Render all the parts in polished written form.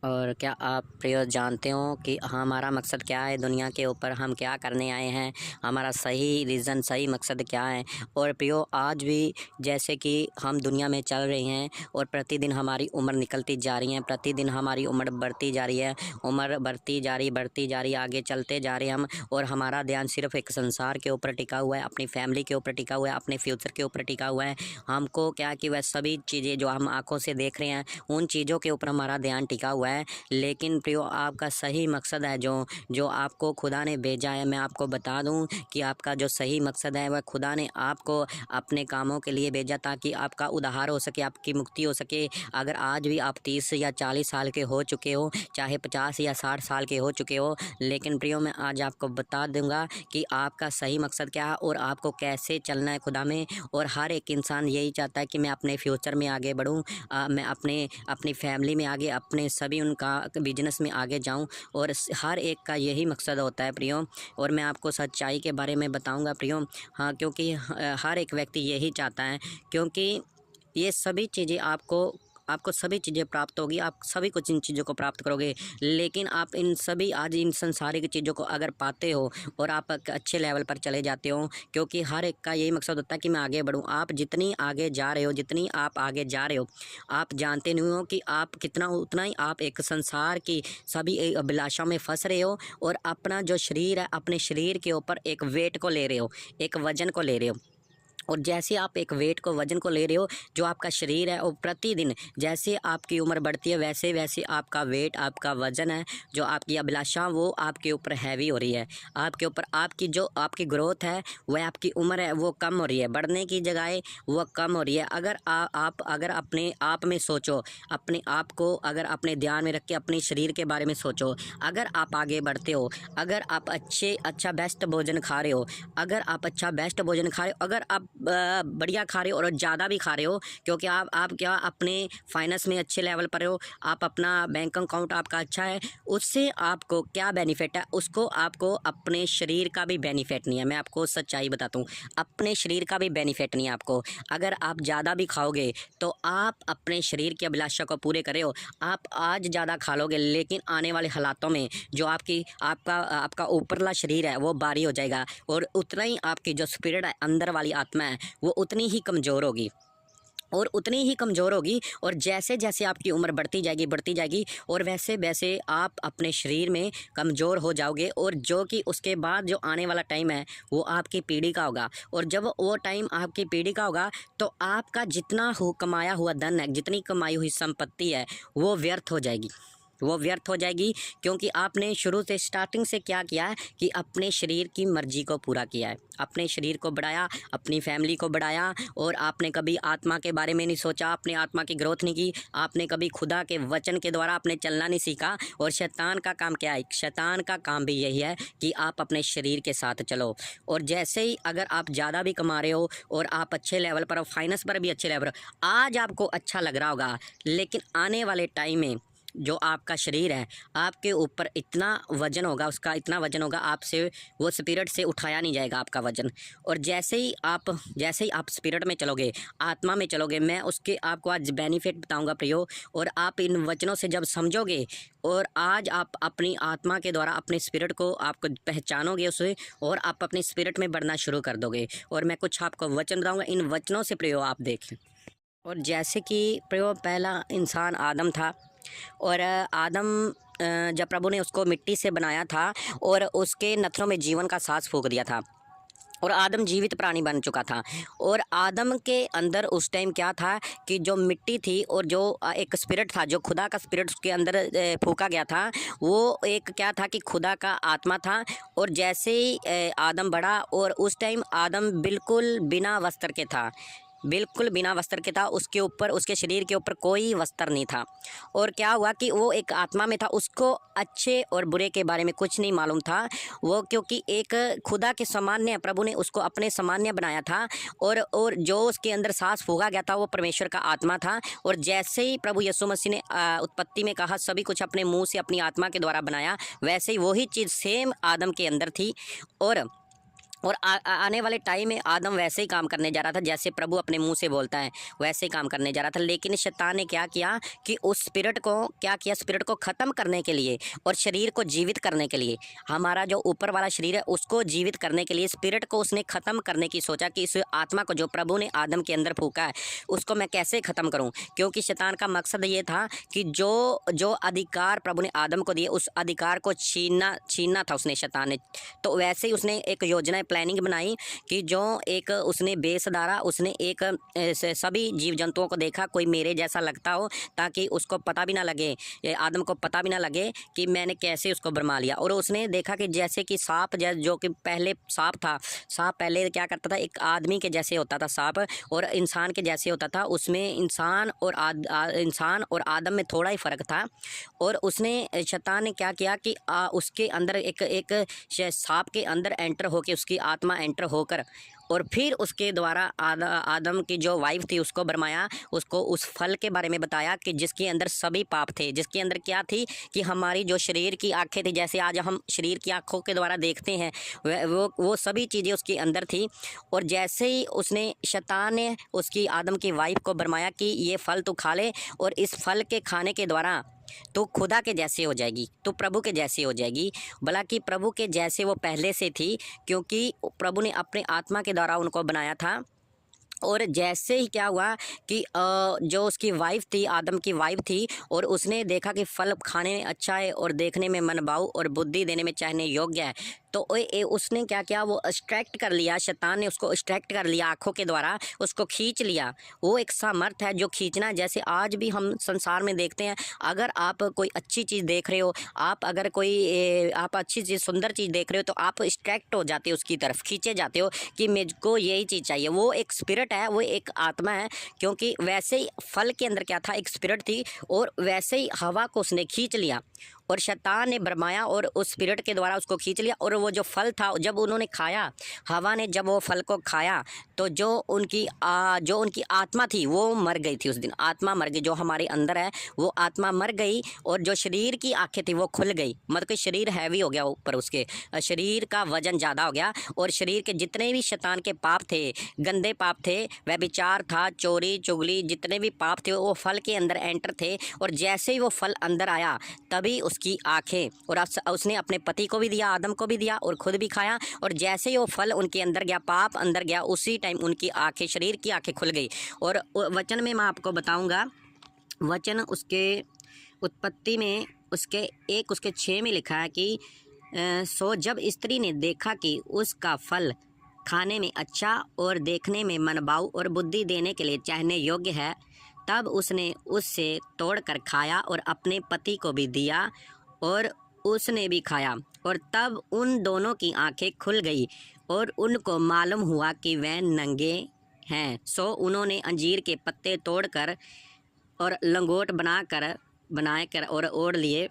और क्या आप प्रियो जानते हो कि हमारा मकसद क्या है दुनिया के ऊपर, हम क्या करने आए हैं, हमारा सही रीज़न, सही मकसद क्या है। और प्रियो आज भी जैसे कि हम दुनिया में चल रहे हैं और प्रतिदिन हमारी उम्र निकलती जा रही है, प्रतिदिन हमारी उम्र बढ़ती जा रही है, उम्र बढ़ती जा रही, आगे चलते जा रहे हैं हम। और हमारा ध्यान सिर्फ एक संसार के ऊपर टिका हुआ है, अपनी फैमिली के ऊपर टिका हुआ है, अपने फ्यूचर के ऊपर टिका हुआ है। हमको क्या कि वह सभी चीज़ें जो हम आँखों से देख रहे हैं उन चीज़ों के ऊपर हमारा ध्यान टिका हुआ है। लेकिन प्रियो आपका सही मकसद है जो जो आपको खुदा ने भेजा है। मैं आपको बता दूं कि आपका जो सही मकसद है वह खुदा ने आपको अपने कामों के लिए भेजा ताकि आपका उद्धार हो सके, आपकी मुक्ति हो सके। अगर आज भी आप 30 या 40 साल के हो चुके हो, चाहे 50 या 60 साल के हो चुके हो, लेकिन प्रियो मैं आज आपको बता दूंगा कि आपका सही मकसद क्या है और आपको कैसे चलना है खुदा में। और हर एक इंसान यही चाहता है कि मैं अपने फ्यूचर में आगे बढ़ूँ, मैं अपनी फैमिली में आगे, अपने सभी उनका बिजनेस में आगे जाऊं। और हर एक का यही मकसद होता है प्रियो। और मैं आपको सच्चाई के बारे में बताऊंगा प्रियो। हाँ, क्योंकि हर एक व्यक्ति यही चाहता है, क्योंकि ये सभी चीज़ें आपको आपको सभी चीज़ें प्राप्त होगी, आप सभी कुछ इन चीज़ों को प्राप्त करोगे। लेकिन आप इन सभी आज इन संसारिक चीज़ों को अगर पाते हो और आप एक अच्छे लेवल पर चले जाते हो, क्योंकि हर एक का यही मकसद होता है कि मैं आगे बढ़ूँ। आप जितनी आगे जा रहे हो, जितनी आप आगे जा रहे हो, आप जानते नहीं हो कि आप कितना उतना ही आप एक संसार की सभी अभिलाषा में फंस रहे हो और अपना जो शरीर है, अपने शरीर के ऊपर एक वेट को ले रहे हो, एक वजन को ले रहे हो। और जैसे आप एक वेट को, वज़न को ले रहे हो, जो आपका शरीर है वो प्रतिदिन जैसे आपकी उम्र बढ़ती है वैसे वैसे आपका वेट, आपका वज़न है, जो आपकी अभिलाषा वो आपके ऊपर हैवी हो रही है। आपके ऊपर आपकी जो आपकी ग्रोथ है, वह आपकी उम्र है वो कम हो रही है, बढ़ने की जगह वो कम हो रही है। अगर आप अगर अपने आप में सोचो, अपने आप को अगर अपने ध्यान में रख के अपने शरीर के बारे में सोचो, अगर आप आगे बढ़ते हो, अगर आप अच्छा बेस्ट भोजन खा रहे हो, अगर आप अच्छा बेस्ट भोजन खा रहे हो, अगर आप बढ़िया खा रहे हो और ज़्यादा भी खा रहे हो, क्योंकि आप क्या अपने फाइनेंस में अच्छे लेवल पर हो, आप अपना बैंक अकाउंट आपका अच्छा है, उससे आपको क्या बेनिफिट है, उसको आपको अपने शरीर का भी बेनिफिट नहीं है। मैं आपको सच्चाई बताता हूँ, अपने शरीर का भी बेनिफिट नहीं है आपको। अगर आप ज़्यादा भी खाओगे तो आप अपने शरीर की अभिलाषा को पूरे करे हो, आप आज ज़्यादा खा लोगे, लेकिन आने वाले हालातों में जो आपका आपका ऊपरला शरीर है वो भारी हो जाएगा और उतना ही आपकी जो स्पिरिट है, अंदर वाली आत्मा है, वो उतनी ही कमज़ोर होगी और उतनी ही कमज़ोर होगी। और जैसे जैसे आपकी उम्र बढ़ती जाएगी और वैसे वैसे आप अपने शरीर में कमज़ोर हो जाओगे। और जो कि उसके बाद जो आने वाला टाइम है वो आपकी पीढ़ी का होगा। और जब वो टाइम आपकी पीढ़ी का होगा तो आपका जितना कमाया हुआ धन है, जितनी कमाई हुई संपत्ति है, वो व्यर्थ हो जाएगी, वो व्यर्थ हो जाएगी। क्योंकि आपने शुरू से स्टार्टिंग से क्या किया है कि अपने शरीर की मर्जी को पूरा किया है, अपने शरीर को बढ़ाया, अपनी फैमिली को बढ़ाया। और आपने कभी आत्मा के बारे में नहीं सोचा, अपने आत्मा की ग्रोथ नहीं की, आपने कभी खुदा के वचन के द्वारा आपने चलना नहीं सीखा। और शैतान का काम क्या है? शैतान का काम भी यही है कि आप अपने शरीर के साथ चलो। और जैसे ही अगर आप ज़्यादा भी कमा रहे हो और आप अच्छे लेवल पर हो, फाइनेंस पर भी अच्छे लेवल पर, आज आपको अच्छा लग रहा होगा, लेकिन आने वाले टाइम में जो आपका शरीर है, आपके ऊपर इतना वज़न होगा, उसका इतना वज़न होगा, आपसे वो स्पिरिट से उठाया नहीं जाएगा आपका वज़न। और जैसे ही आप स्पिरिट में चलोगे, आत्मा में चलोगे, मैं उसके आपको आज बेनिफिट बताऊंगा प्रियो। और आप इन वचनों से जब समझोगे और आज आप अपनी आत्मा के द्वारा अपने स्पिरिट को आपको पहचानोगे उसे, और आप अपने स्पिरिट में बढ़ना शुरू कर दोगे। और मैं कुछ आपको वचन बताऊँगा, इन वचनों से प्रियो आप देखें। और जैसे कि प्रियो पहला इंसान आदम था, और आदम जब प्रभु ने उसको मिट्टी से बनाया था और उसके नथनों में जीवन का सांस फूँक दिया था और आदम जीवित प्राणी बन चुका था। और आदम के अंदर उस टाइम क्या था कि जो मिट्टी थी और जो एक स्पिरिट था, जो खुदा का स्पिरिट उसके अंदर फूँका गया था, वो एक क्या था कि खुदा का आत्मा था। और जैसे ही आदम बढ़ा, और उस टाइम आदम बिल्कुल बिना वस्त्र के था, बिल्कुल बिना वस्त्र के था, उसके ऊपर, उसके शरीर के ऊपर कोई वस्त्र नहीं था। और क्या हुआ कि वो एक आत्मा में था, उसको अच्छे और बुरे के बारे में कुछ नहीं मालूम था। वो क्योंकि एक खुदा के सामान्य, प्रभु ने उसको अपने सामान्य बनाया था, और जो उसके अंदर सांस फूँका गया था वो परमेश्वर का आत्मा था। और जैसे ही प्रभु यीशु मसीह ने उत्पत्ति में कहा सभी कुछ अपने मुँह से अपनी आत्मा के द्वारा बनाया, वैसे ही वही चीज़ सेम आदम के अंदर थी। और आने वाले टाइम में आदम वैसे ही काम करने जा रहा था जैसे प्रभु अपने मुंह से बोलता है, वैसे ही काम करने जा रहा था। लेकिन शैतान ने क्या किया कि उस स्पिरिट को क्या किया, स्पिरिट को ख़त्म करने के लिए और शरीर को जीवित करने के लिए, हमारा जो ऊपर वाला शरीर है उसको जीवित करने के लिए स्पिरिट को उसने ख़त्म करने की सोचा कि इस आत्मा को जो प्रभु ने आदम के अंदर फूका है उसको मैं कैसे ख़त्म करूँ। क्योंकि शैतान का मकसद ये था कि जो जो अधिकार प्रभु ने आदम को दिए उस अधिकार को छीनना था उसने, शैतान ने। तो वैसे ही उसने एक योजना प्लानिंग बनाई कि जो एक उसने बेस डाला, उसने एक सभी जीव जंतुओं को देखा कोई मेरे जैसा लगता हो, ताकि उसको पता भी ना लगे, आदम को पता भी ना लगे कि मैंने कैसे उसको भरमा लिया। और उसने देखा कि जैसे कि सांप, जो कि पहले सांप था, सांप पहले क्या करता था, एक आदमी के जैसे होता था सांप, और इंसान के जैसे होता था। उसमें इंसान और आदम में थोड़ा ही फ़र्क था। और उसने, शैतान ने क्या किया कि उसके अंदर एक सांप के अंदर एंटर होके, उसकी आत्मा एंटर होकर, और फिर उसके द्वारा आदम की जो वाइफ थी उसको भरमाया, उसको उस फल के बारे में बताया कि जिसके अंदर सभी पाप थे, जिसके अंदर क्या थी कि हमारी जो शरीर की आंखें थी, जैसे आज हम शरीर की आंखों के द्वारा देखते हैं, वो सभी चीज़ें उसके अंदर थी। और जैसे ही उसने, शैतान ने उसकी आदम की वाइफ को भरमाया कि ये फल तू खा ले, और इस फल के खाने के द्वारा तो खुदा के जैसे हो जाएगी, तो प्रभु के जैसे हो जाएगी। भला कि प्रभु के जैसे वो पहले से थी, क्योंकि प्रभु ने अपने आत्मा के द्वारा उनको बनाया था। और जैसे ही क्या हुआ कि जो उसकी वाइफ थी, आदम की वाइफ थी, और उसने देखा कि फल खाने में अच्छा है और देखने में मनभाऊ और बुद्धि देने में चाहने योग्य है, तो उसने क्या किया, वो एक्सट्रैक्ट कर लिया, शैतान ने उसको एक्सट्रैक्ट कर लिया, आँखों के द्वारा उसको खींच लिया। वो एक सामर्थ है जो खींचना, जैसे आज भी हम संसार में देखते हैं। अगर आप कोई अच्छी चीज़ देख रहे हो, आप अगर कोई आप अच्छी चीज़, सुंदर चीज़ देख रहे हो, तो आप एक्सट्रैक्ट हो जाते हो, उसकी तरफ खींचे जाते हो कि मुझको यही चीज़ चाहिए। वो एक स्पिरिट है, वो एक आत्मा है। क्योंकि वैसे ही फल के अंदर क्या था, एक स्पिरिट थी, और वैसे ही हवा को उसने खींच लिया, और शैतान ने भरमाया और उस स्पिरिट के द्वारा उसको खींच लिया। और वो जो फल था, जब उन्होंने खाया, हवा ने जब वो फल को खाया, तो जो उनकी आत्मा थी वो मर गई थी। उस दिन आत्मा मर गई, जो हमारे अंदर है वो आत्मा मर गई। और जो शरीर की आंखें थी वो खुल गई, मतलब कि शरीर हैवी हो गया, ऊपर उसके शरीर का वजन ज़्यादा हो गया। और शरीर के जितने भी शैतान के पाप थे, गंदे पाप थे, व्यभिचार था, चोरी चुगली, जितने भी पाप थे वो फल के अंदर एंटर थे। और जैसे ही वो फल अंदर आया, तभी उसकी आंखें, और उसने अपने पति को भी दिया, आदम को भी दिया, और खुद भी खाया। और जैसे ही वो फल उनके अंदर गया, पाप अंदर गया, उसी टाइम उनकी आंखें, शरीर की आंखें खुल गई। और वचन में मैं आपको बताऊंगा, वचन उसके उत्पत्ति में उसके 6 में लिखा है कि सो जब स्त्री ने देखा कि उसका फल खाने में अच्छा और देखने में मनभाऊ और बुद्धि देने के लिए चाहने योग्य है, तब उसने उससे तोड़कर खाया और अपने पति को भी दिया, और उसने भी खाया। और तब उन दोनों की आंखें खुल गई और उनको मालूम हुआ कि वे नंगे हैं। सो उन्होंने अंजीर के पत्ते तोड़कर और लंगोट बनाकर और ओढ़ लिए।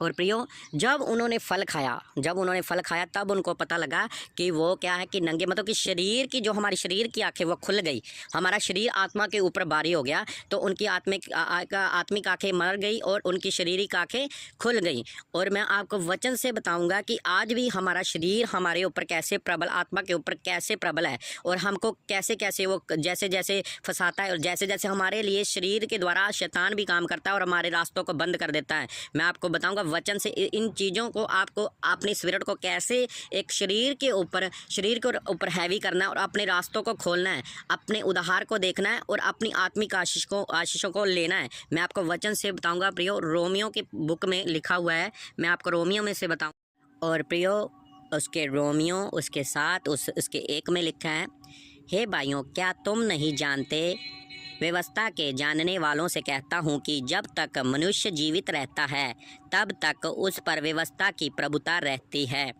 और प्रियो, जब उन्होंने फल खाया तब उनको पता लगा कि वो क्या है कि नंगे, मतलब कि शरीर की, जो हमारी शरीर की आंखें वो खुल गई, हमारा शरीर आत्मा के ऊपर भारी हो गया, तो उनकी आत्मिक आंखें मर गई और उनकी शरीरिक आंखें खुल गई। और मैं आपको वचन से बताऊंगा कि आज भी हमारा शरीर हमारे ऊपर कैसे प्रबल, आत्मा के ऊपर कैसे प्रबल है, और हमको कैसे कैसे वो जैसे जैसे फंसाता है, और जैसे जैसे हमारे लिए शरीर के द्वारा शैतान भी काम करता है और हमारे रास्तों को बंद कर देता है। मैं आपको बताऊंगा वचन से इन चीज़ों को, आपको अपनी स्पिरिट को कैसे एक शरीर के ऊपर हैवी करना है, और अपने रास्तों को खोलना है, अपने उद्धार को देखना है, और अपनी आत्मिक आशीषों को लेना है। मैं आपको वचन से बताऊंगा प्रियो, रोमियो की बुक में लिखा हुआ है, मैं आपको रोमियो में से बताऊँ। और प्रियो, उसके रोमियो उसके 7 उसके 1 में लिखा है, हे भाइयों, क्या तुम नहीं जानते, व्यवस्था के जानने वालों से कहता हूँ कि जब तक मनुष्य जीवित रहता है तब तक उस पर व्यवस्था की प्रभुता रहती है।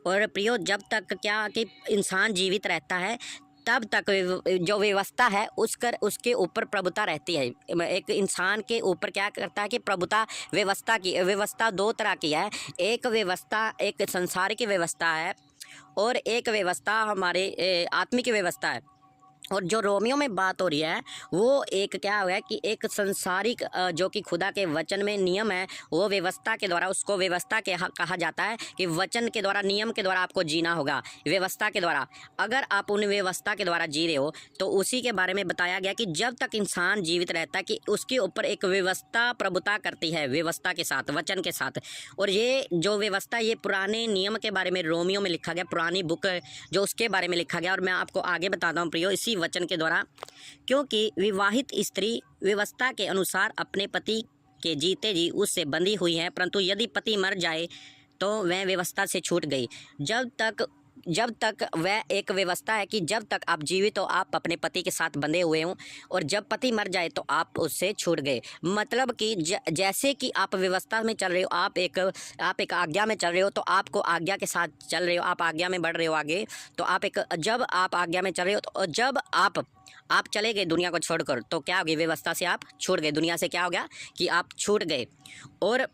और प्रियो, जब तक क्या कि इंसान जीवित रहता है तब तक जो व्यवस्था है उसके ऊपर प्रभुता रहती है। एक इंसान के ऊपर क्या करता है कि प्रभुता, व्यवस्था 2 तरह की है। एक व्यवस्था एक संसार की व्यवस्था है, और एक व्यवस्था हमारे आत्मिक व्यवस्था है। और जो रोमियो में बात हो रही है वो एक क्या हुआ है कि एक संसारिक जो कि खुदा के वचन में नियम है, वो व्यवस्था के द्वारा उसको व्यवस्था के कहा जाता है कि वचन के द्वारा, नियम के द्वारा आपको जीना होगा, व्यवस्था के द्वारा। अगर आप उन व्यवस्था के द्वारा जी रहे हो तो उसी के बारे में बताया गया कि जब तक इंसान जीवित रहता है कि उसके ऊपर एक व्यवस्था प्रभुता करती है, व्यवस्था के साथ, वचन के साथ। और ये जो व्यवस्था, ये पुराने नियम के बारे में रोमियो में लिखा गया, पुरानी बुक जो उसके बारे में लिखा गया। और मैं आपको आगे बताता हूँ प्रियो इसी वचन के द्वारा, क्योंकि विवाहित स्त्री व्यवस्था के अनुसार अपने पति के जीते जी उससे बंधी हुई है, परंतु यदि पति मर जाए तो वह व्यवस्था से छूट गई। जब तक वह एक व्यवस्था है कि जब तक आप जीवित हो आप अपने पति के साथ बंधे हुए हों, और जब पति मर जाए तो आप उससे छूट गए। मतलब कि जैसे कि आप व्यवस्था में चल रहे हो, आप एक आज्ञा में चल रहे हो, तो आपको आज्ञा के साथ चल रहे हो, आप आज्ञा में बढ़ रहे हो आगे, तो जब आप आज्ञा में चल रहे हो तो जब आप चले गए दुनिया को छोड़कर, तो क्या हो गया, व्यवस्था से आप छूट गए, दुनिया से क्या हो गया कि आप छूट गए। और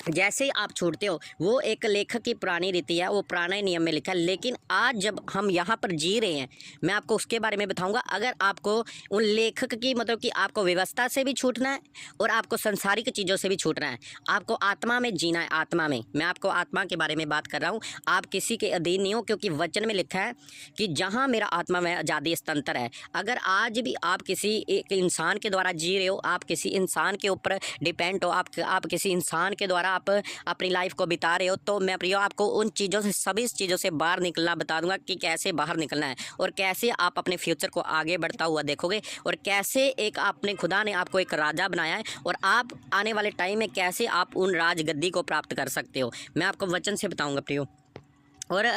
जैसे ही आप छूटते हो, वो एक लेखक की पुरानी रीति है, वो पुराने नियम में लिखा है। लेकिन आज जब हम यहाँ पर जी रहे हैं, मैं आपको उसके बारे में बताऊंगा। अगर आपको उन लेखक की, मतलब कि आपको व्यवस्था से भी छूटना है और आपको संसारिक चीज़ों से भी छूटना है, आपको आत्मा में जीना है। आत्मा में, मैं आपको आत्मा के बारे में बात कर रहा हूँ। आप किसी के अधीन नहीं हो, क्योंकि वचन में लिखा है कि जहाँ मेरा आत्मा में आज़ादी स्वतंत्र है। अगर आज भी आप किसी एक इंसान के द्वारा जी रहे हो, आप किसी इंसान के ऊपर डिपेंड हो, आप किसी इंसान के द्वारा आप अपनी लाइफ को बिता रहे हो, तो मैं प्रियो आपको उन चीज़ों से, सभी चीज़ों से बाहर निकलना बता दूंगा कि कैसे बाहर निकलना है, और कैसे आप अपने फ्यूचर को आगे बढ़ता हुआ देखोगे, और कैसे एक आपने, खुदा ने आपको एक राजा बनाया है, और आप आने वाले टाइम में कैसे आप उन राजगद्दी को प्राप्त कर सकते हो, मैं आपको वचन से बताऊँगा प्रियो। और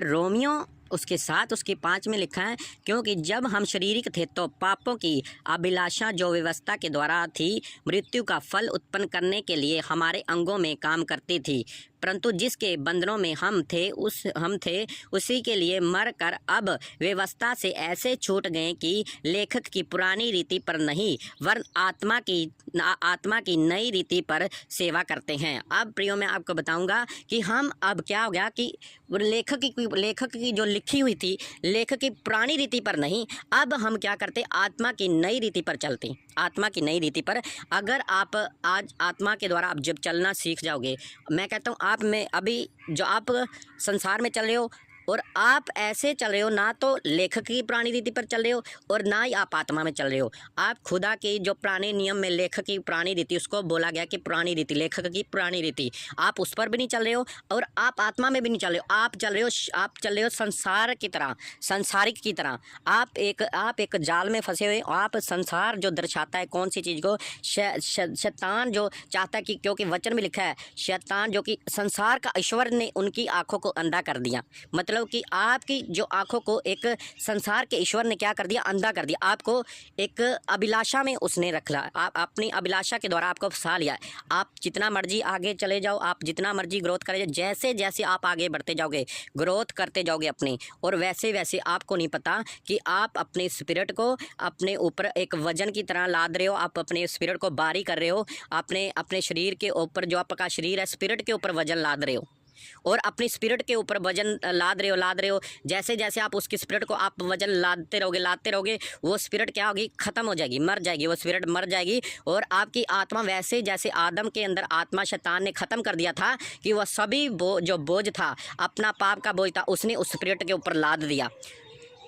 रोमियो उसके साथ उसके 5 में लिखा है, क्योंकि जब हम शारीरिक थे तो पापों की अभिलाषा जो व्यवस्था के द्वारा थी, मृत्यु का फल उत्पन्न करने के लिए हमारे अंगों में काम करती थी, परंतु जिसके बंधनों में हम थे उसी के लिए मर कर अब व्यवस्था से ऐसे छूट गए कि लेखक की पुरानी रीति पर नहीं, वरन आत्मा की नई रीति पर सेवा करते हैं। अब प्रियो मैं आपको बताऊंगा कि हम अब क्या हो गया कि लेखक की जो लिखी हुई थी, लेखक की पुरानी रीति पर नहीं, अब हम क्या करते, आत्मा की नई रीति पर चलते, आत्मा की नई रीति पर। अगर आप आज आत्मा के द्वारा आप जब चलना सीख जाओगे, मैं कहता हूँ आप में अभी जो आप संसार में चल रहे हो, और आप ऐसे चल रहे हो, ना तो लेखक की पुरानी रीति पर चल रहे हो और ना ही आप आत्मा में चल रहे हो। आप खुदा के जो पुराने नियम में लेखक की पुरानी रीति, उसको बोला गया कि पुरानी रीति, लेखक की पुरानी रीति, आप उस पर भी नहीं चल रहे हो और आप आत्मा में भी नहीं चल रहे हो। आप चल रहे हो संसार की तरह, संसारिक की तरह। आप एक जाल में फंसे हुए। आप संसार जो दर्शाता है कौन सी चीज़ को, शैतान जो चाहता है कि, क्योंकि वचन में लिखा है, शैतान जो कि संसार का ईश्वर ने उनकी आंखों को अंधा कर दिया। मतलब कि आपकी जो आंखों को एक संसार के ईश्वर ने क्या कर दिया, अंधा कर दिया। आपको एक अभिलाषा में उसने रखा, आप अपनी अभिलाषा के द्वारा आपको फंसा लिया। आप जितना मर्जी आगे चले जाओ, आप जितना मर्जी ग्रोथ करे, जैसे जैसे आप आगे बढ़ते जाओगे, ग्रोथ करते जाओगे अपनी, और वैसे वैसे आपको नहीं पता कि आप अपने स्पिरिट को अपने ऊपर एक वजन की तरह लाद रहे हो। आप अपने स्पिरिट को भारी कर रहे हो, अपने शरीर के ऊपर, जो आपका शरीर है, स्पिरिट के ऊपर वजन लाद रहे हो, और अपनी स्पिरिट के ऊपर वजन लाद रहे हो। जैसे जैसे आप उसकी स्पिरिट को आप वजन लादते रहोगे, वो स्पिरिट क्या होगी, ख़त्म हो जाएगी, मर जाएगी, वो स्पिरिट मर जाएगी। और आपकी आत्मा वैसे, जैसे आदम के अंदर आत्मा शैतान ने ख़त्म कर दिया था कि वह सभी जो बोझ था, अपना पाप का बोझ था, उसने उस स्पिरिट के ऊपर लाद दिया।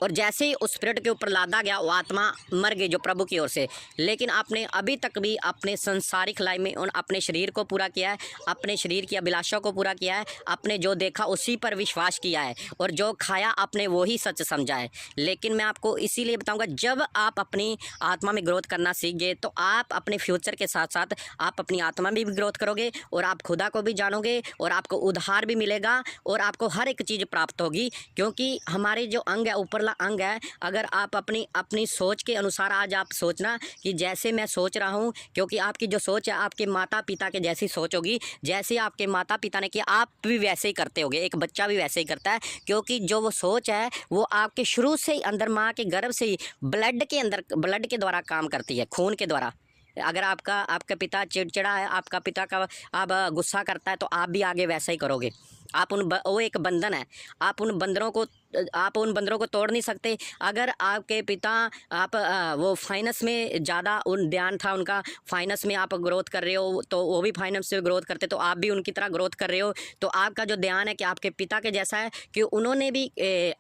और जैसे ही उस स्पिरिट के ऊपर लादा गया, वो आत्मा मर गई जो प्रभु की ओर से। लेकिन आपने अभी तक भी अपने संसारिक लाइफ में उन अपने शरीर को पूरा किया है, अपने शरीर की अभिलाषा को पूरा किया है, आपने जो देखा उसी पर विश्वास किया है, और जो खाया आपने वो ही सच समझा है। लेकिन मैं आपको इसीलिए बताऊंगा, जब आप अपनी आत्मा में ग्रोथ करना सीख गए तो आप अपने फ्यूचर के साथ साथ आप अपनी आत्मा में भी ग्रोथ करोगे, और आप खुदा को भी जानोगे, और आपको उद्धार भी मिलेगा, और आपको हर एक चीज़ प्राप्त होगी। क्योंकि हमारे जो अंग है, ऊपर अंग है, अगर आप अपनी सोच के अनुसार, आज आप सोचना कि जैसे मैं सोच रहा हूँ, क्योंकि आपकी जो सोच है आपके माता पिता के जैसी सोच होगी। जैसे आपके माता पिता ने किया, आप भी वैसे ही करते होगे, एक बच्चा भी वैसे ही करता है। क्योंकि जो वो सोच है वो आपके शुरू से ही अंदर, माँ के गर्भ से ही ब्लड के अंदर, ब्लड के द्वारा काम करती है, खून के द्वारा। अगर आपका पिता चिड़चिड़ा है, आपका पिता का आप गुस्सा करता है, तो आप भी आगे वैसा ही करोगे। आप वो एक बंधन है। आप उन बंदरों को तोड़ नहीं सकते। अगर आपके पिता आप वो फाइनेंस में ज़्यादा उन ध्यान था उनका, फाइनेंस में आप ग्रोथ कर रहे हो तो वो भी फाइनेंस में ग्रोथ करते, तो आप भी उनकी तरह ग्रोथ कर रहे हो। तो आपका जो ध्यान है कि आपके पिता के जैसा है कि उन्होंने भी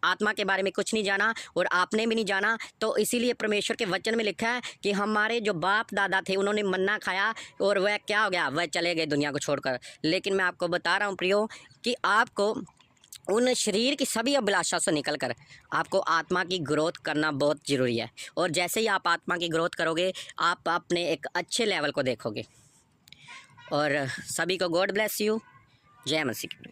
आत्मा के बारे में कुछ नहीं जाना और आपने भी नहीं जाना। तो इसीलिए परमेश्वर के वचन में लिखा है कि हमारे जो बाप दादा थे उन्होंने मन्ना खाया और वह क्या हो गया, वह चले गए दुनिया को छोड़कर। लेकिन मैं आपको बता रहा हूँ प्रियो कि आपको उन शरीर की सभी अभिलाषा से निकल कर आपको आत्मा की ग्रोथ करना बहुत ज़रूरी है। और जैसे ही आप आत्मा की ग्रोथ करोगे आप अपने एक अच्छे लेवल को देखोगे। और सभी को गॉड ब्लेस यू। जय मसीह।